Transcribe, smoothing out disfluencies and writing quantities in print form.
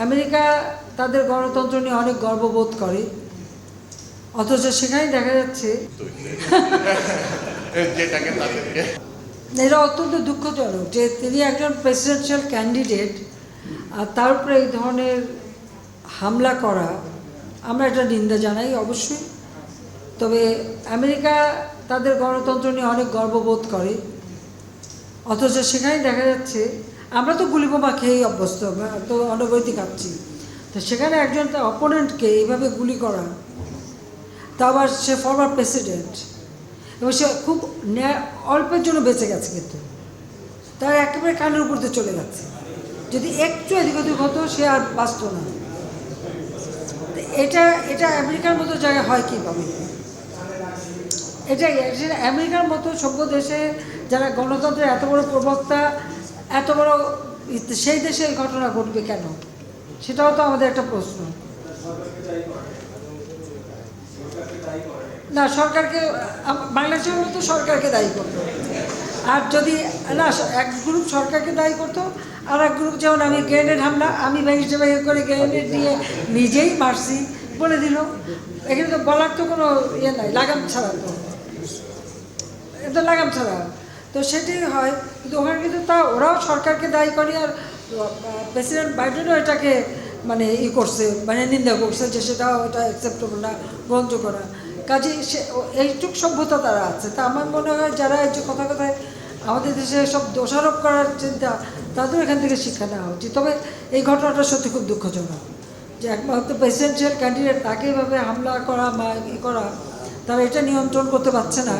America তাদের গণতন্ত্র নিয়ে অনেক গর্ববোধ করে, অথচ সেখানে দেখা যাচ্ছে এটা অত্যন্ত দুঃখজনক যে তিনি একজন প্রেসিডেন্সিয়াল ক্যান্ডিডেট আর তার উপরে এই ধরনের হামলা করা, আমরা এটা নিন্দা জানাই অবশ্যই। তবে আমেরিকা তাদের গণতন্ত্র নিয়ে অনেক গর্ববোধ করে, অথচ সেখানে দেখা যাচ্ছে আমরা তো গুলিবোমা খেয়েই অভ্যস্ত, তো অনবরতি খাচ্ছি, তো সেখানে একজন তার অপোনেন্টকে এইভাবে গুলি করা, তা আবার সে ফরমার প্রেসিডেন্ট, এবং সে খুব অল্পের জন্য বেঁচে গেছে, কিন্তু তার একেবারে কানের উপর দিয়ে চলে যাচ্ছে। যদি একটু এদিক ওদিক হতো সে আর বাঁচত না। এটা এটা আমেরিকার মতো জায়গায় হয় কীভাবে? এটা আমেরিকার মতো সভ্য দেশে যারা গণতন্ত্রের এত বড় প্রবক্তা, এত বড়, সেই দেশে এই ঘটনা ঘটবে কেন? সেটাও তো আমাদের একটা প্রশ্ন। না, সরকারকে, বাংলাদেশের মতো সরকারকে দায়ী করতো, আর যদি না এক গ্রুপ সরকারকে দায়ী করতো, আর এক গ্রুপ, যেমন আমি গ্রেনেড হামলা, আমি ভেঙে ভেঙে করে গ্রেনেড দিয়ে নিজেই মারছি বলে দিল, এখানে তো বলার তো কোনো ইয়ে নাই, লাগাম ছাড়া, তো এটা লাগাম ছাড়া, তো সেটাই হয়। কিন্তু ওখানে কিন্তু ওরাও সরকারকে দায়ী করে, আর প্রেসিডেন্ট বাইডেনও এটাকে মানে করছে, মানে নিন্দা করছে যে সেটাও এটা অ্যাকসেপ্টেবল না, গ্রহণযোগ্য করা। কাজে সে এইটুক সভ্যতা তারা আছে। তা আমার মনে হয় যারা এই যে কথা কথায় আমাদের দেশে সব দোষারোপ করার চিন্তা, তাদের এখান থেকে শিক্ষা নেওয়া উচিত। তবে এই ঘটনাটা সত্যি খুব দুঃখজনক যে একমাত্র প্রেসিডেন্সিয়াল ক্যান্ডিডেট তাকে এভাবে হামলা করা বা করা, তারা এটা নিয়ন্ত্রণ করতে পারছে না।